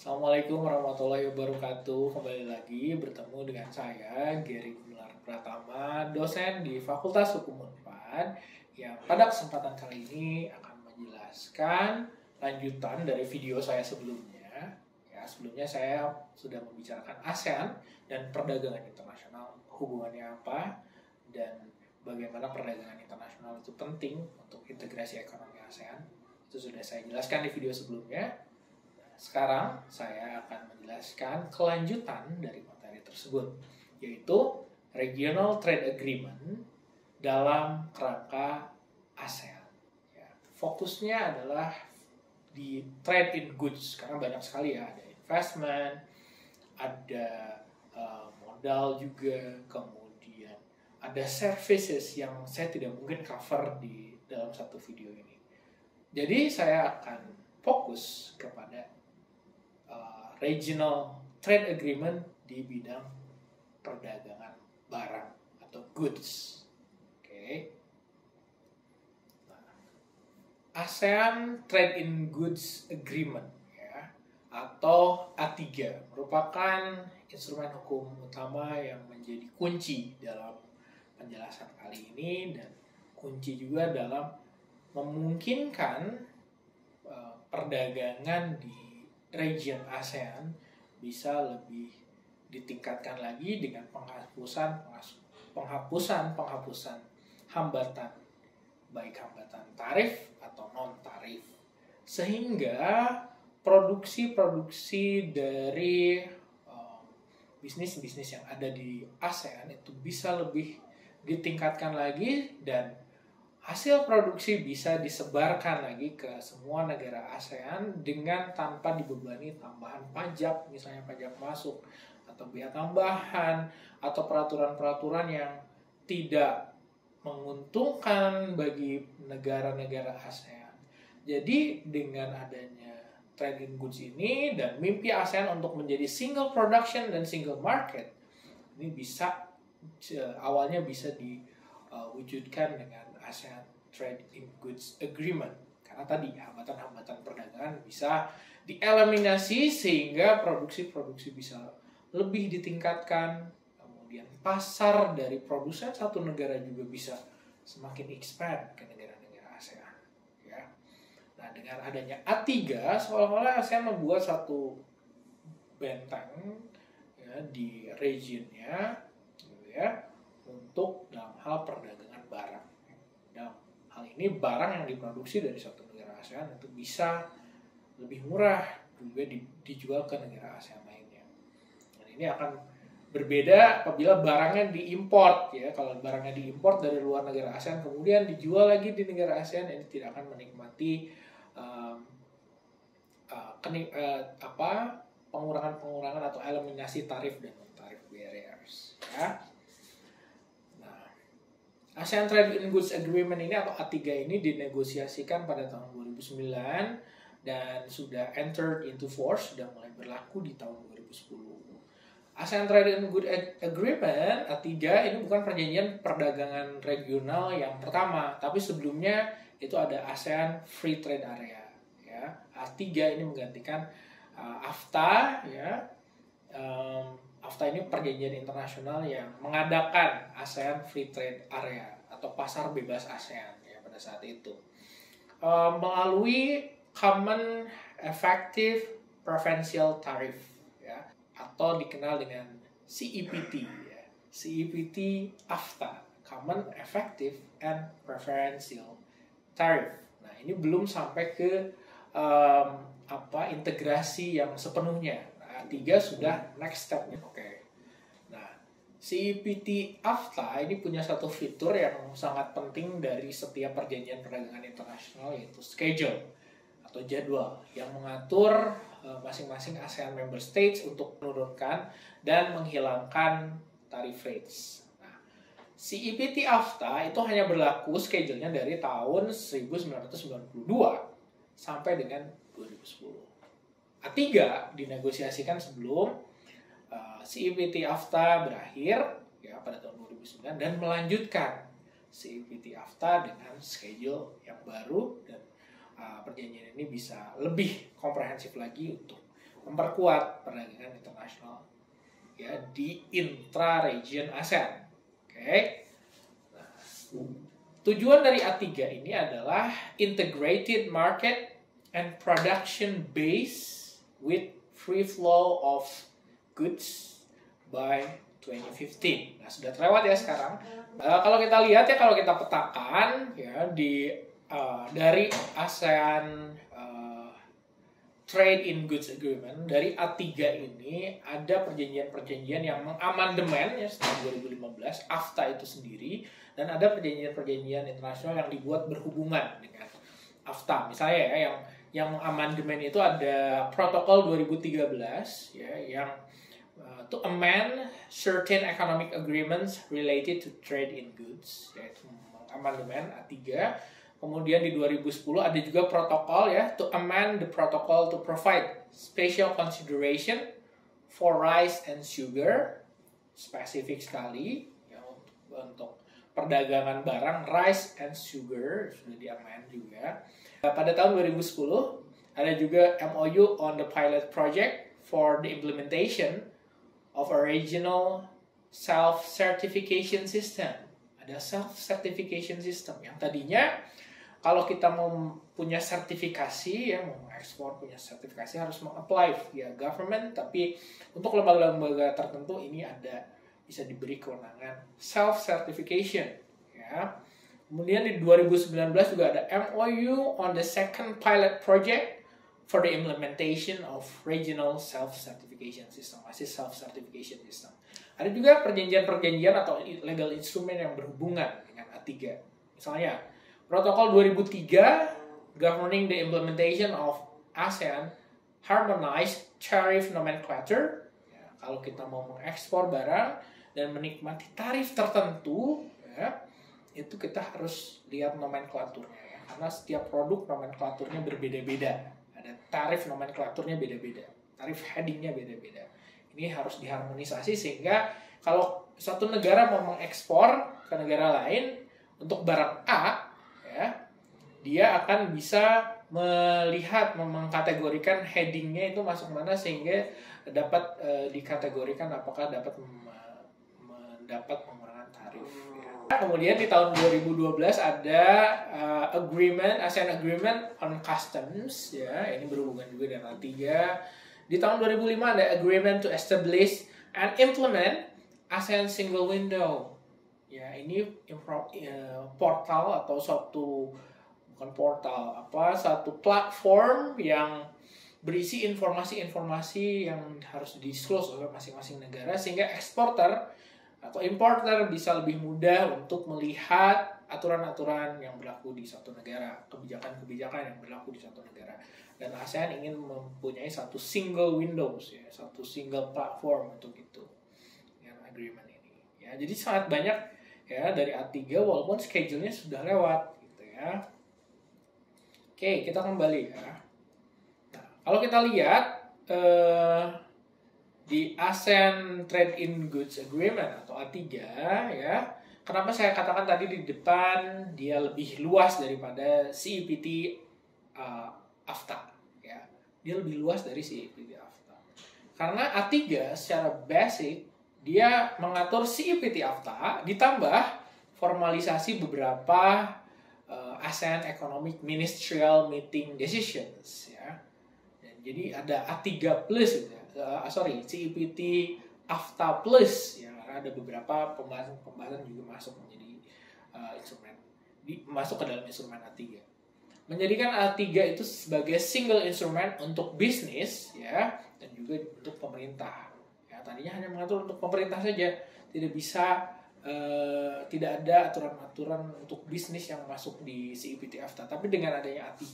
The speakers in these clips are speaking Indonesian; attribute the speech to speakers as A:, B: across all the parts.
A: Assalamualaikum warahmatullahi wabarakatuh. Kembali lagi bertemu dengan saya Gary Gumelar Pratama, dosen di Fakultas Hukum Unpad, yang pada kesempatan kali ini akan menjelaskan lanjutan dari video saya sebelumnya. Sebelumnya saya sudah membicarakan ASEAN dan perdagangan internasional, hubungannya apa, dan bagaimana perdagangan internasional itu penting untuk integrasi ekonomi ASEAN. Itu sudah saya jelaskan di video sebelumnya. Sekarang saya akan menjelaskan kelanjutan dari materi tersebut, yaitu Regional Trade Agreement dalam kerangka ASEAN. Fokusnya adalah di trade in goods, karena banyak sekali ya, ada investment, ada modal juga, kemudian ada services yang saya tidak mungkin cover di dalam satu video ini. Jadi saya akan fokus kepada Regional Trade Agreement di bidang perdagangan barang atau goods. ASEAN Trade in Goods Agreement atau A3 merupakan instrumen hukum utama yang menjadi kunci dalam penjelasan kali ini, dan kunci juga dalam memungkinkan perdagangan di region ASEAN bisa lebih ditingkatkan lagi dengan penghapusan hambatan, baik hambatan tarif atau non tarif, sehingga produksi dari bisnis-bisnis yang ada di ASEAN itu bisa lebih ditingkatkan lagi, dan hasil produksi bisa disebarkan lagi ke semua negara ASEAN dengan tanpa dibebani tambahan pajak, misalnya pajak masuk atau biaya tambahan atau peraturan-peraturan yang tidak menguntungkan bagi negara-negara ASEAN. Jadi dengan adanya trade in goods ini dan mimpi ASEAN untuk menjadi single production dan single market, ini awalnya bisa diwujudkan dengan ASEAN Trade in Goods Agreement, karena tadi hambatan-hambatan perdagangan bisa dieliminasi sehingga produksi bisa lebih ditingkatkan, kemudian pasar dari produsen satu negara juga bisa semakin expand ke negara-negara ASEAN. Nah, dengan adanya A3 seolah-olah ASEAN membuat satu benteng di regionnya untuk dalam hal perdagangan barang. Dalam hal ini barang yang diproduksi dari satu negara ASEAN itu bisa lebih murah juga dijual ke negara ASEAN lainnya. Dan ini akan berbeda apabila barangnya diimport Kalau barangnya diimport dari luar negara ASEAN kemudian dijual lagi di negara ASEAN, ini tidak akan menikmati pengurangan atau eliminasi tarif dan non-tarif barriers ASEAN Trade in Goods Agreement ini atau A3 ini dinegosiasikan pada tahun 2009 dan sudah entered into force, sudah mulai berlaku di tahun 2010. ASEAN Trade in Goods Agreement A3 ini bukan perjanjian perdagangan regional yang pertama, tapi sebelumnya itu ada ASEAN Free Trade Area. A3 ini menggantikan AFTA. AFTA ini perjanjian internasional yang mengadakan ASEAN Free Trade Area atau pasar bebas ASEAN pada saat itu melalui Common Effective Preferential Tariff atau dikenal dengan CEPT. CEPT AFTA, Common Effective and Preferential Tariff. Nah, ini belum sampai ke integrasi yang sepenuhnya. Nah, 3 sudah next step-nya. Nah, CEPT AFTA ini punya satu fitur yang sangat penting dari setiap perjanjian perdagangan internasional, yaitu schedule atau jadwal yang mengatur masing-masing ASEAN member states untuk menurunkan dan menghilangkan tarif rates. Nah, CEPT AFTA itu hanya berlaku schedule-nya dari tahun 1992 sampai dengan 2010. A3 dinegosiasikan sebelum CEPT AFTA berakhir pada tahun 2009 dan melanjutkan CEPT AFTA dengan schedule yang baru, dan perjanjian ini bisa lebih komprehensif lagi untuk memperkuat perdagangan internasional ya di intra-region ASEAN. Oke. Nah, tujuan dari A3 ini adalah integrated market and production base with free flow of goods by 2015. Nah, sudah terlewat ya sekarang. Kalau kita lihat ya, kalau kita petakan ya dari ASEAN Trade in Goods Agreement, dari A3 ini ada perjanjian-perjanjian yang mengamandemen ya setelah 2015, AFTA itu sendiri, dan ada perjanjian-perjanjian internasional yang dibuat berhubungan dengan AFTA. Misalnya ya, yang mengamandemen itu ada Protokol 2013 ya, yang to amend certain economic agreements related to trade in goods, yaitu mengamandemen A3. Kemudian di 2010 ada juga protokol ya, to amend the protocol to provide special consideration for rice and sugar, spesifik sekali ya, untuk perdagangan barang rice and sugar sudah di-amend juga. Pada tahun 2010 ada juga MOU on the pilot project for the implementation of a regional self-certification system. Ada self-certification system yang tadinya kalau kita mau punya sertifikasi ya, mau ekspor punya sertifikasi harus mengapply via government, tapi untuk lembaga-lembaga tertentu ini ada bisa diberi kewenangan self-certification ya. Kemudian di 2019 juga ada MOU on the second pilot project for the implementation of regional self-certification system, masih self-certification system. Ada juga perjanjian-perjanjian atau legal instrument yang berhubungan dengan A3. Misalnya Protokol 2003 governing the implementation of ASEAN Harmonized Tariff Nomenclature. Ya, kalau kita mau mengekspor barang dan menikmati tarif tertentu, ya, itu kita harus lihat nomenklaturnya ya, karena setiap produk nomenklaturnya berbeda-beda. Ada tarif nomenklaturnya beda-beda, tarif headingnya beda-beda. Ini harus diharmonisasi sehingga kalau satu negara mau mengekspor ke negara lain untuk barang A, ya, dia akan bisa melihat, mengkategorikan headingnya itu masuk mana sehingga dapat dikategorikan apakah dapat mendapat pengurangan tarif. Ya. Kemudian di tahun 2012 ada ASEAN Agreement on Customs, ya, ini berhubungan juga dengan A3. Di tahun 2005 ada Agreement to Establish and Implement ASEAN Single Window. Ya, ini portal atau satu platform yang berisi informasi-informasi yang harus di-disclose oleh masing-masing negara sehingga eksporter atau importer bisa lebih mudah untuk melihat aturan-aturan yang berlaku di suatu negara, kebijakan-kebijakan yang berlaku di suatu negara. Dan ASEAN ingin mempunyai satu single windows ya, satu single platform untuk itu dengan agreement ini. Ya, jadi sangat banyak ya dari A3 walaupun schedule-nya sudah lewat gitu ya. Oke, kita kembali ya. Nah, kalau kita lihat di ASEAN Trade in Goods Agreement atau A3 ya, kenapa saya katakan tadi di depan dia lebih luas daripada CEPT AFTA ya. Dia lebih luas dari CEPT AFTA. Karena A3 secara basic dia mengatur CEPT AFTA ditambah formalisasi beberapa ASEAN Economic Ministerial Meeting Decisions ya. Dan jadi ada A3 plus CEPT AFTA plus ya, ada beberapa pembahasan juga masuk menjadi instrumen masuk ke dalam instrumen A3. Menjadikan A3 itu sebagai single instrument untuk bisnis ya dan juga untuk pemerintah. Tadinya hanya mengatur untuk pemerintah saja, tidak ada aturan-aturan untuk bisnis yang masuk di CEPT AFTA. Tapi dengan adanya A3,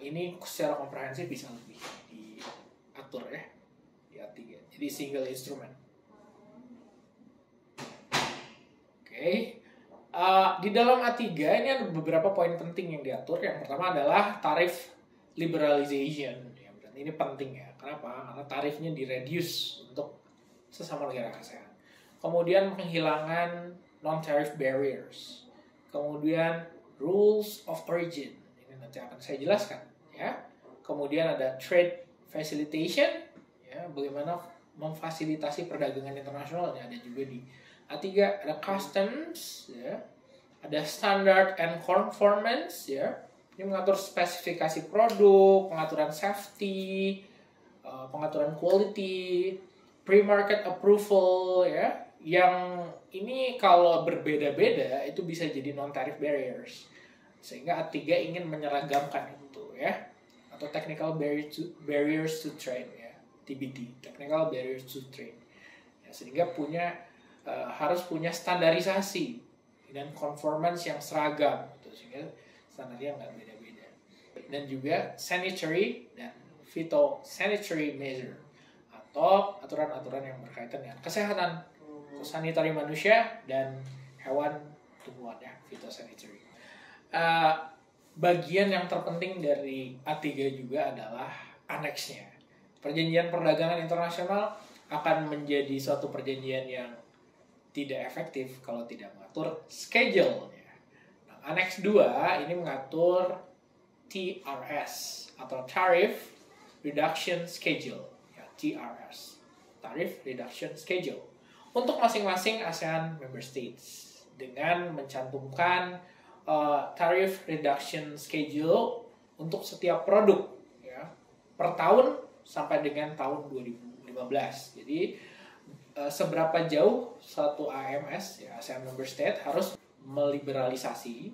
A: ini secara komprehensif bisa lebih diatur ya di A3. Jadi single instrument. Oke. Di dalam A3 ini ada beberapa poin penting yang diatur. Yang pertama adalah tarif liberalization. Ini penting ya. Kenapa? Karena tarifnya di-reduce untuk sesama negara ASEAN. Kemudian penghilangan non-tariff barriers. Kemudian rules of origin. Ini nanti akan saya jelaskan ya. Kemudian ada trade facilitation, ya, bagaimana memfasilitasi perdagangan internasional, ada juga di A3. Ada customs, ya, ada standard and conformance, ya, ini mengatur spesifikasi produk, pengaturan safety, pengaturan quality, pre-market approval, ya, yang ini kalau berbeda-beda itu bisa jadi non-tariff barriers, sehingga A3 ingin menyeragamkan itu, ya, atau technical barriers to trade, ya, TBT, technical barriers to trade, ya, sehingga harus punya standarisasi dan conformance yang seragam, gitu, sehingga standarnya nggak beda-beda. Dan juga sanitary dan phytosanitary measure, atau aturan-aturan yang berkaitan dengan kesehatan sanitari manusia dan hewan tumbuhan, ya, phytosanitary. Bagian yang terpenting dari A3 juga adalah aneksnya. Perjanjian perdagangan internasional akan menjadi suatu perjanjian yang tidak efektif kalau tidak mengatur schedule. Nah, Aneks 2 ini mengatur TRS atau Tariff Reduction Schedule, ya, TRS, Tariff Reduction Schedule, untuk masing-masing ASEAN Member States dengan mencantumkan Tariff Reduction Schedule untuk setiap produk, ya, per tahun sampai dengan tahun 2015. Jadi seberapa jauh satu AMS, ya, ASEAN Member State, harus meliberalisasi,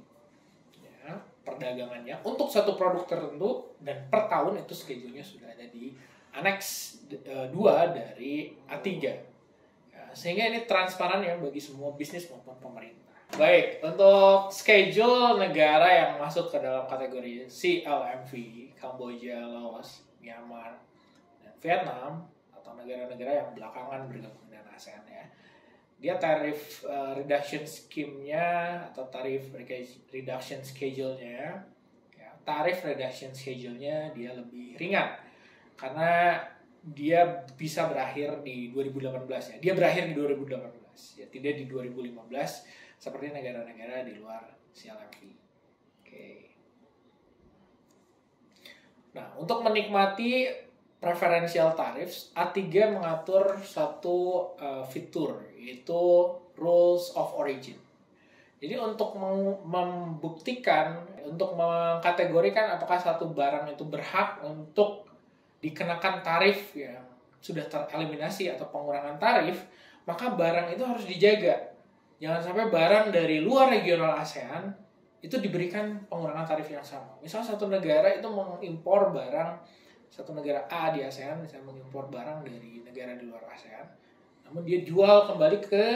A: ya, perdagangannya untuk satu produk tertentu, dan per tahun itu schedule-nya sudah ada di Aneks 2 dari A3, ya, sehingga ini transparan, ya, bagi semua bisnis maupun pemerintah. Baik, untuk schedule negara yang masuk ke dalam kategori CLMV, Kamboja, Laos, Myanmar, dan Vietnam, atau negara-negara yang belakangan bergabung dengan ASEAN, ya, dia tarif reduction scheme-nya atau tarif reduction schedule-nya, ya, tarif reduction schedule-nya dia lebih ringan karena dia bisa berakhir di 2018, ya. Dia berakhir di 2018, ya, tidak di 2015 seperti negara-negara di luar CLMV. Oke. Nah, untuk menikmati preferential tariffs, A3 mengatur satu fitur, yaitu rules of origin. Jadi untuk membuktikan, untuk mengkategorikan apakah satu barang itu berhak untuk dikenakan tarif yang sudah tereliminasi atau pengurangan tarif, maka barang itu harus dijaga. Jangan sampai barang dari luar regional ASEAN itu diberikan pengurangan tarif yang sama. Misal satu negara itu mengimpor barang, satu negara A di ASEAN misalnya mengimpor barang dari negara di luar ASEAN, namun dia jual kembali ke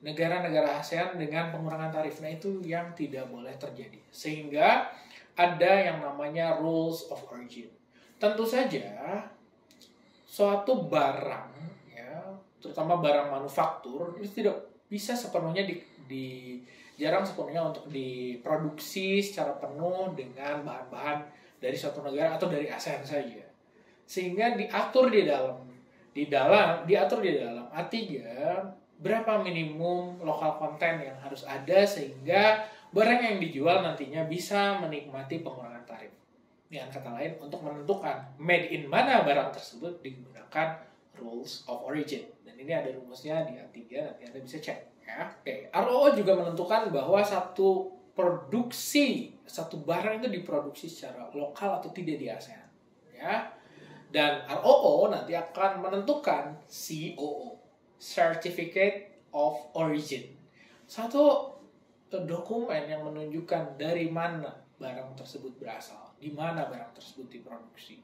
A: negara-negara ASEAN dengan pengurangan tarif. Nah, itu yang tidak boleh terjadi. Sehingga ada yang namanya rules of origin. Tentu saja suatu barang, ya, terutama barang manufaktur, itu tidak bisa sepenuhnya jarang sepenuhnya untuk diproduksi secara penuh dengan bahan-bahan dari suatu negara atau dari ASEAN saja. Sehingga diatur di dalam A3 berapa minimum lokal konten yang harus ada sehingga barang yang dijual nantinya bisa menikmati pengurangan tarif. Dengan kata lain, untuk menentukan made in mana barang tersebut digunakan rules of origin. Dan ini ada rumusnya di A3, nanti Anda bisa cek, ya. Oke. ROO juga menentukan bahwa satu barang itu diproduksi secara lokal atau tidak di ASEAN, ya. Dan ROO nanti akan menentukan COO, Certificate of Origin, satu dokumen yang menunjukkan dari mana barang tersebut berasal, di mana barang tersebut diproduksi,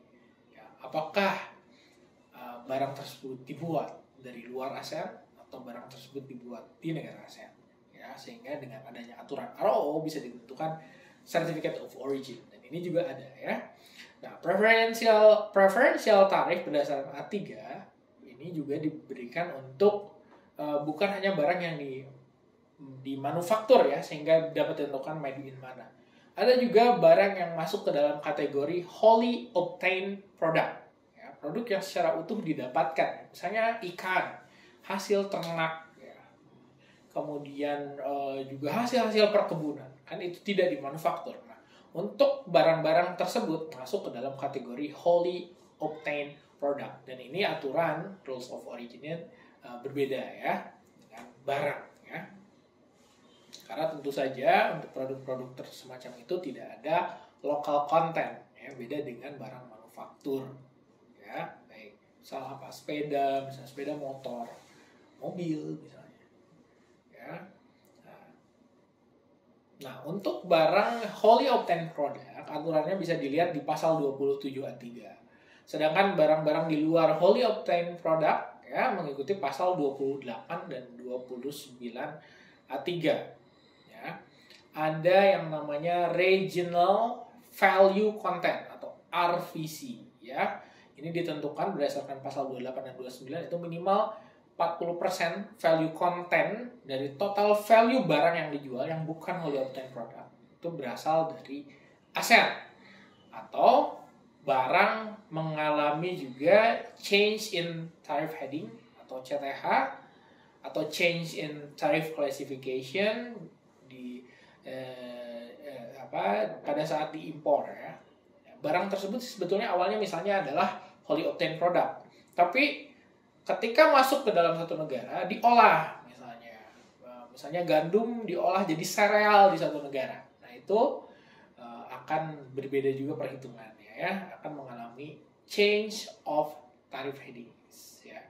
A: ya. Apakah barang tersebut dibuat dari luar ASEAN atau barang tersebut dibuat di negara ASEAN, ya, sehingga dengan adanya aturan ROO bisa ditentukan Certificate of Origin, dan ini juga ada, ya. Nah, preferential tarif berdasarkan A3 ini juga diberikan untuk bukan hanya barang yang dimanufaktur, ya, sehingga dapat ditentukan made in mana. Ada juga barang yang masuk ke dalam kategori wholly obtained product, ya, produk yang secara utuh didapatkan, misalnya ikan, hasil ternak, ya, kemudian juga hasil-hasil perkebunan, kan itu tidak dimanufaktur. Nah, untuk barang-barang tersebut masuk ke dalam kategori wholly obtained product. Dan ini aturan rules of origin berbeda ya dengan barang ya. Karena tentu saja untuk produk-produk semacam itu tidak ada local content ya, beda dengan barang manufaktur ya. Baik, misalnya apa? Sepeda, misalnya sepeda motor, mobil misalnya ya. Nah, untuk barang wholly obtained product, aturannya bisa dilihat di pasal 27 ayat 3. Sedangkan barang-barang di luar wholly obtained product ya mengikuti pasal 28 dan 29 ayat 3. Ya. Ada yang namanya regional value content atau RVC ya. Ini ditentukan berdasarkan pasal 28 dan 29, itu minimal 40% value content dari total value barang yang dijual yang bukan wholly obtained product itu berasal dari ASEAN, atau barang mengalami juga change in tariff heading atau CTH atau change in tariff classification di pada saat diimpor ya. Barang tersebut sebetulnya awalnya misalnya adalah wholly obtained product, tapi ketika masuk ke dalam satu negara, diolah misalnya gandum diolah jadi sereal di satu negara. Nah itu akan berbeda juga perhitungannya ya, akan mengalami change of tariff headings ya,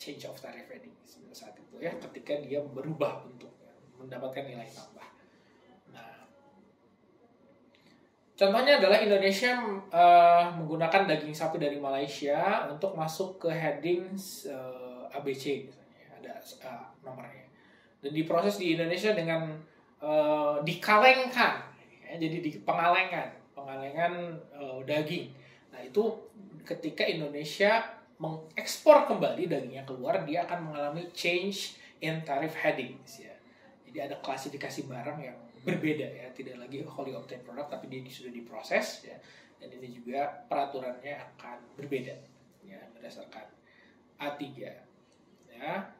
A: change of tariff headings pada saat itu ya, ketika dia berubah bentuknya, mendapatkan nilai tambah. Nah, contohnya adalah Indonesia menggunakan daging sapi dari Malaysia untuk masuk ke headings ABC misalnya, ada nomornya. Dan diproses di Indonesia dengan dikalengkan, ya, jadi pengalengan daging. Nah itu ketika Indonesia mengekspor kembali dagingnya keluar, dia akan mengalami change in tariff headings ya. Jadi ada klasifikasi barang yang berbeda ya, tidak lagi wholly obtained product tapi dia sudah diproses ya, dan ini juga peraturannya akan berbeda ya berdasarkan A3 ya. Nah,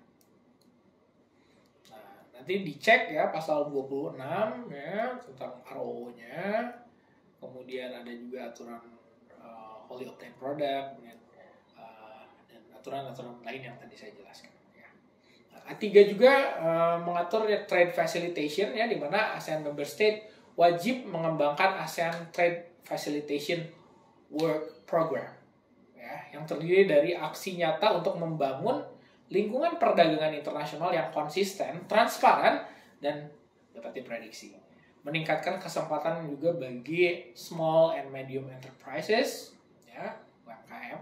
A: nanti dicek ya pasal 26 ya tentang ROO-nya. Kemudian ada juga aturan wholly obtained product dan aturan-aturan lain yang tadi saya jelaskan. A3 juga mengatur trade facilitation ya, di mana ASEAN member state wajib mengembangkan ASEAN Trade Facilitation Work Program ya, yang terdiri dari aksi nyata untuk membangun lingkungan perdagangan internasional yang konsisten, transparan, dan dapat diprediksi. Meningkatkan kesempatan juga bagi small and medium enterprises ya, UMKM,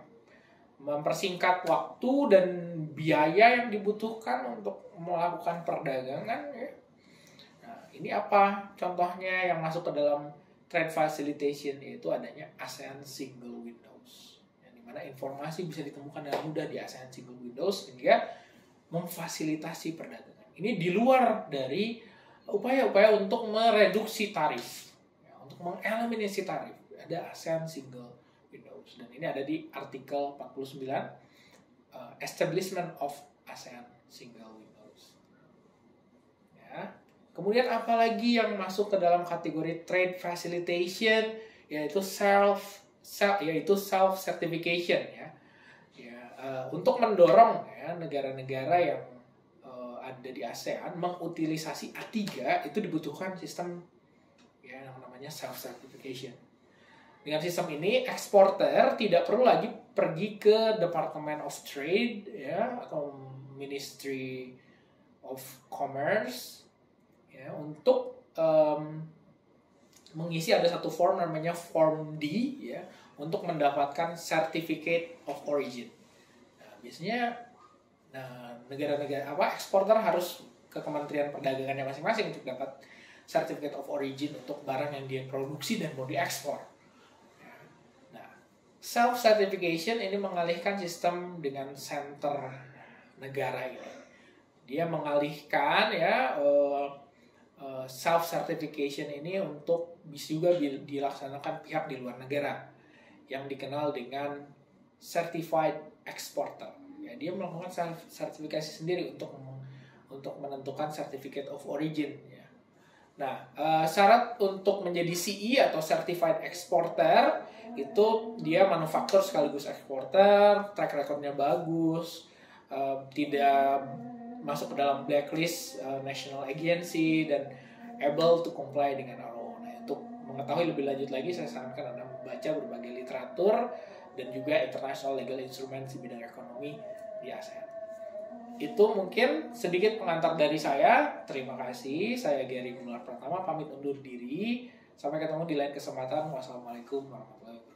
A: mempersingkat waktu dan biaya yang dibutuhkan untuk melakukan perdagangan ya. Nah, ini apa contohnya yang masuk ke dalam trade facilitation, yaitu adanya ASEAN Single Windows, yang dimana informasi bisa ditemukan dengan mudah di ASEAN Single Windows sehingga memfasilitasi perdagangan. Ini di luar dari upaya-upaya untuk mereduksi tarif, ya, untuk mengeliminasi tarif. Ada ASEAN Single Windows, dan ini ada di artikel 49 Establishment of ASEAN Single Windows ya. Kemudian apalagi yang masuk ke dalam kategori trade facilitation, yaitu self certification ya, untuk mendorong ya negara-negara yang ada di ASEAN mengutilisasi A3, itu dibutuhkan sistem ya yang namanya self certification. Dengan sistem ini, eksporter tidak perlu lagi pergi ke Department of Trade ya atau Ministry of Commerce ya untuk mengisi, ada satu form namanya Form D ya untuk mendapatkan Certificate of Origin. Nah, biasanya negara-negara eksporter harus ke Kementerian Perdagangannya masing-masing untuk dapat Certificate of Origin untuk barang yang dia produksi dan mau diekspor. Self-certification ini mengalihkan sistem dengan center negara ini. Dia mengalihkan ya self-certification ini untuk bisa juga dilaksanakan pihak di luar negara yang dikenal dengan certified exporter. Ya, dia melakukan self-sertifikasi sendiri untuk menentukan certificate of origin. Ya. Nah, syarat untuk menjadi CE atau Certified Exporter itu dia manufaktur sekaligus eksporter, track recordnya bagus, tidak masuk ke dalam blacklist national agency, dan able to comply dengan RO. Nah, untuk mengetahui lebih lanjut lagi, saya sarankan Anda membaca berbagai literatur dan juga international legal instruments di bidang ekonomi di ASEAN. Itu mungkin sedikit pengantar dari saya. Terima kasih. Saya Gary Gumelar Pratama pamit undur diri. Sampai ketemu di lain kesempatan. Wassalamualaikum warahmatullahi wabarakatuh.